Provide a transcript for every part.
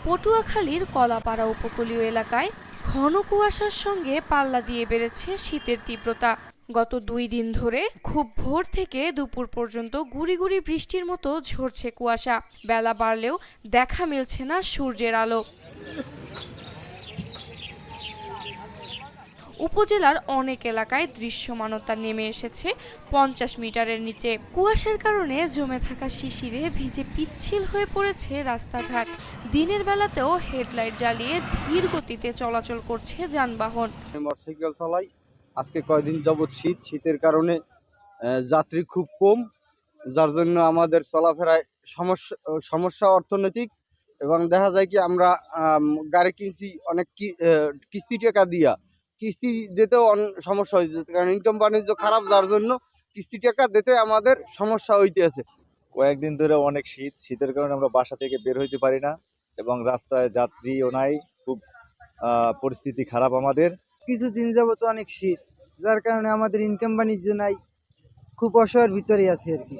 পটুয়াখালীর কলাপাড়া উপকূলীয় এলাকায় ঘন কুয়াশার সঙ্গে পাল্লা দিয়ে বেড়েছে শীতের তীব্রতা। গত 2 দিন ধরে খুব ভোর থেকে দুপুর পর্যন্ত গুঁড়ি গুঁড়ি বৃষ্টির মতো ঝরছে কুয়াশা। বেলা বাড়লেও দেখা মিলছে না সূর্যের আলো। উপজেলার অনেক এলাকায় দৃশ্যমানতা নেমে এসেছে 50 মিটারের নিচে। কুয়াশার কারণে জমে থাকা শিশিরে ভিজে পিচ্ছিল হয়ে পড়েছে রাস্তাঘাট। দিনের বেলাতেও হেডলাইট জ্বালিয়ে ধীর গতিতে চলাচল করছে যানবাহন। মোটরসাইকেল চালাই। আজকে কয়েকদিন যাবৎ শীতের কারণে যাত্রী খুব কম, যার জন্য আমাদের চলাফেরায় সমস্যা অর্থনৈতিক। এবং দেখা যায় কি আমরা গাড়ি কিনছি অনেক কিস্তি টাকা দিয়া, কিস্তি দিতেও সমস্যা হয়েছে, কারণ ইনকাম বাণিজ্য খারাপ, যার জন্য কিস্তি টাকা দিতে আমাদের সমস্যা হইতেছে। কয়েকদিন ধরে অনেক শীতের কারণে আমরা বাসা থেকে বের হইতে পারি না এবং রাস্তায় যাত্রীও নাই, খুব পরিস্থিতি খারাপ আমাদের। কিছুদিন যাবত অনেক শীত, যার কারণে আমাদের ইনকাম বাণিজ্য নাই, খুব অসহায়ের ভিতরে আছে আর কি।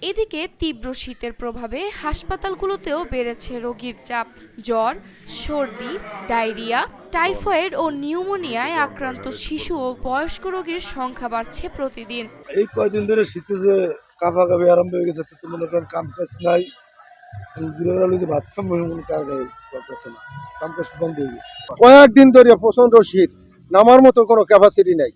এদিকে তীব্র শীতের প্রভাবে হাসপাতালগুলোতেও বেড়েছে রোগীর চাপ। জ্বর, সর্দি, ডায়রিয়া, টাইফয়েড ও নিউমোনিয়ায় আক্রান্ত শিশু ও বয়স্ক রোগীর সংখ্যা বাড়ছে প্রতিদিন। এই কয়েকদিন ধরে শীতে যে কাঁপাকাঁপি আরম্ভ হয়ে গেছে, তো মনে করেন কাম কাজ নাই, ভাত খাম কোনো কাজ চলতেছে না, কাম কাজ বন্ধ হয়ে গেছে। কয়েকদিন ধরে প্রচন্ড শীত, নামার মতো কোনো ক্যাপাসিটি নাই,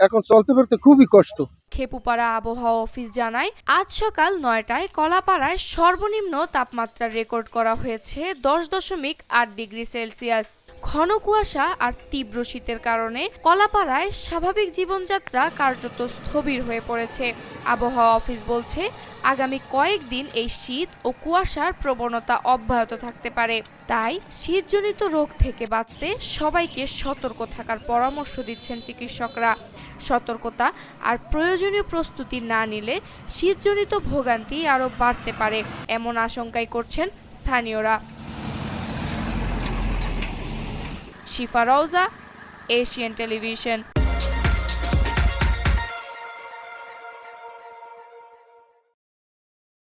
এখন চলতে ফিরতে খুবই কষ্ট। খেপুপাড়া আবহাওয়া অফিস জানায়, আজ সকাল 9টায় কলাপাড়ায় সর্বনিম্ন তাপমাত্রা রেকর্ড করা হয়েছে 10.8 ডিগ্রি সেলসিয়াস। ঘন কুয়াশা আর তীব্র শীতের কারণে কলাপাড়ায় স্বাভাবিক জীবনযাত্রা কার্যত স্থবির হয়ে পড়েছে। আবহাওয়া অফিস বলছে, আগামী কয়েকদিন এই শীত ও কুয়াশার প্রবণতা অব্যাহত থাকতে পারে। তাই শীতজনিত রোগ থেকে বাঁচতে সবাইকে সতর্ক থাকার পরামর্শ দিচ্ছেন চিকিৎসকরা। সতর্কতা আর প্রয়োজনীয় প্রস্তুতি না নিলে শীতজনিত ভোগান্তি আরও বাড়তে পারে, এমন আশঙ্কাই করছেন স্থানীয়রা। শিফা রওজা, এশিয়ান টেলিভিশন।